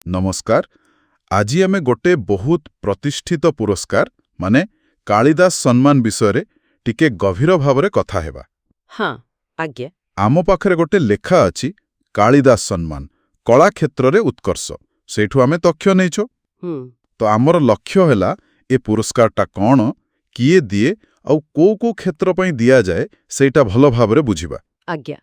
नमस्कार। आज आम गोटे बहुत प्रतिष्ठित पुरस्कार माने कालिदास सम्मान विषय टिके गभीर भाव कथा हेबा। हाँ आज्ञा। आम पाखरे गोटे लेखा अछि कालिदास सम्मान कला क्षेत्र रे उत्कर्ष सेठु आमे तथ्य नैछो। तो आमर लक्ष्य हैला ए पुरस्कारटा कौन किए दिए आउ को क्षेत्र पई दिया जाए सेटा भलो भाबरे बुझिबा। आज्ञा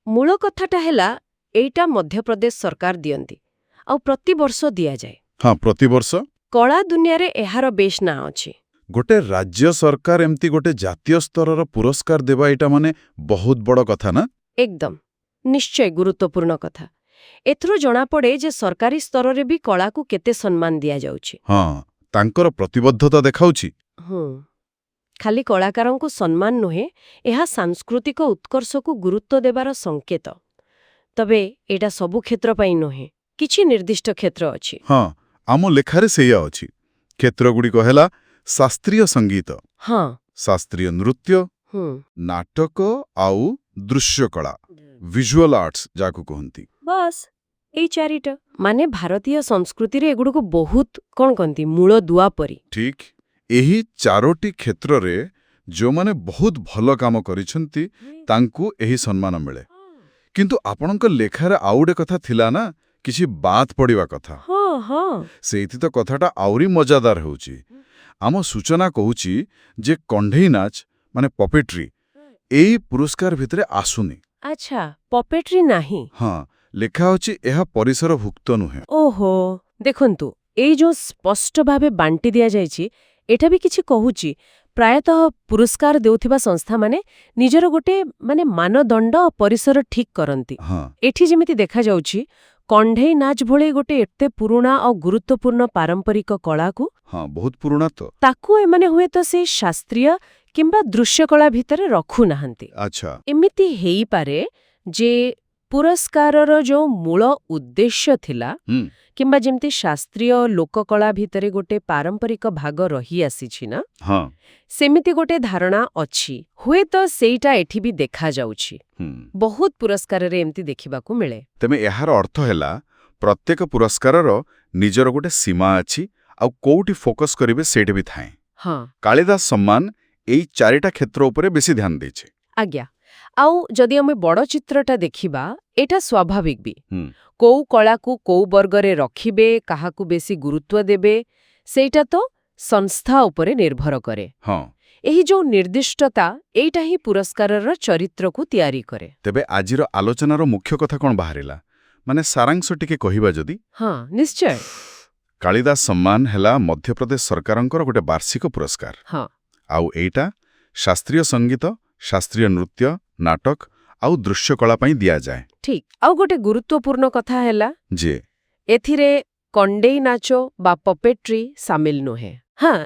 मूल कथाटा हैला एइटा मध्य प्रदेश सरकार दियंती आउ प्रति वर्ष दिया जाए। हाँ प्रति वर्ष कला दुनिया रे एहार बेश ना अछि। गोटे राज्य सरकार एमती गोटे जातीय स्तर पुरस्कार देवा एटा माने बहुत बड़ कथा ना। एकदम निश्चय गुरुत्वपूर्ण कथा। एथरो जणा पड़े जे सरकारी स्तर रे भी कला को केते सम्मान दिया जाउछि। हाँ तांकर प्रतिबद्धता देखाउछि। खाली कलाकारों को सम्मान नुहे एहा सांस्कृतिक उत्कर्ष को गुरुत्व देवार संकेत। तबे एटा सबु क्षेत्र पई नुहे किछि निर्दिष्ट क्षेत्र अछि। हाँ आम लेखारे सेया अछि। क्षेत्र गुड़िक हैला शास्त्रीय संगीत, हाँ शास्त्रीय नृत्य, नाटक आउ दृश्य कला विजुअल आर्ट्स जाकु कहंती। बस एई चारिटा माने भारतीय संस्कृति रे एगुडको बहुत कोन कहंती मूल दुआ परी। ठीक एही चारोटी क्षेत्र रे जो माने बहुत भलो काम करिसंती तांकु एही सम्मान मिले। किंतु आपणक लेखारे आउडे कथा थिला ना किछि बात पड़िवा कथा। हाँ हाँ सेइथि तो कथाटा आउरी मजादार होउची। आम सूचना कहूची जे कंढेई नाच माने पपेट्री एई पुरस्कार भितरे आसुनी। अच्छा पपेट्री नाही। हाँ लेखा होची एहा परिसर भुक्त नुहे। ओहो देखंतु एई जो स्पष्ट भावे बांटी दिया जायछि एटा भी किछि कहूची प्रायतः पुरस्कार देउथिबा संस्था माने निजर गोटे माने मानदंड परिसर ठीक करंती। हाँ एठी जेमिति देखा जाउछि कंढेई नाच भळे गोटे एते पुरुणा और गुरुत्वपूर्ण पारंपरिक कला को हाँ बहुत पुरुणा तो ताकू एमाने हुए तो से शास्त्रीय किंबा दृश्य कला भितरे रखु नाहंती। अच्छा एमिति हेई पारे जे पुरस्कारर जो मूल उद्देश्य थिला किंबा जेमती शास्त्रीय लोककला भितरे गोटे पारंपरिक भाग रही आसीछि ना। हाँ सेमिति गोटे धारणा अछि हुए तो सेइटा एठी भी देखा जाउछि। बहुत पुरस्कार रे एमती देखिबाकू मिले। तमे एहार अर्थ हैला प्रत्येक पुरस्कारर निजर गोटे सीमा अछि आ कोउटी फोकस करिवे सेठ भी थाए। हाँ कालिदास सम्मान एई चारिटा क्षेत्र उपरे बेसी ध्यान दैछे। आज्ञा आउ जदि हमें बड़ चित्रटा देखिबा एटा स्वाभाविक भी कोउ कला को कोउ वर्गरे रखिबे काहाकू बेसी गुरुत्व देबे सेटा तो संस्था उपरे निर्भर करे। हाँ एही जो निर्दिष्टता एइटा ही पुरस्कारर चरित्र को तैयारी करे। तेबे आजिर आलोचनार मुख्य कथा कोन बाहरिला माने सारांश टिके कहिबा जदि। हाँ निश्चय कालिदास सम्मान हैला मध्य प्रदेश सरकारंकर गोटे वार्षिक पुरस्कार। हाँ आउ एइटा शास्त्रीय संगीत, शास्त्रीय नृत्य, नाटक आउ दृश्य कला पई दिया जाए। ठीक आउ गोटे गुरुत्वपूर्ण कथा हैला जे एथिरे कंडेई नाचो बा पपेट्री सामिल नुहे। हाँ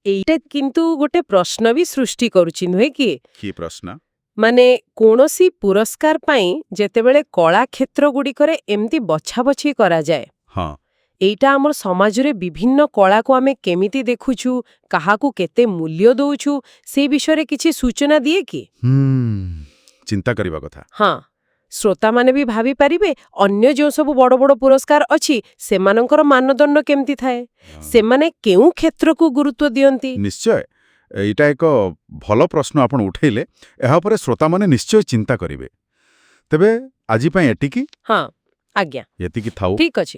एइटा किंतु गोटे प्रश्न भी सृष्टि करूछि नुहे कि प्रश्न माने कोनोसी पुरस्कार पाई जेतेबेले कला क्षेत्र गुड़िकरे एमती बछाबछि करा जाए। हाँ एइटा हमर समाज रे विभिन्न कला को आमे केमिति देखुछु काहाकू केते मूल्य दउछु से विषय रे किछि सूचना दिए कि चिंता करिबा कथा। हाँ श्रोता माने भी भाभी पारिबे अन्य जो सब बड़ बड़ पुरस्कार अछि सेमानंकर मानदंड केमती थाए सेमाने केउ क्षेत्र को गुरुत्व दियंती। निश्चय एइटा एक भलो प्रश्न आपण उठैले एहा परे श्रोता माने निश्चय चिंता करिवे। तबे आजि पई एटिकी। हाँ आज्ञा एतिकी थाउ। ठीक अछि।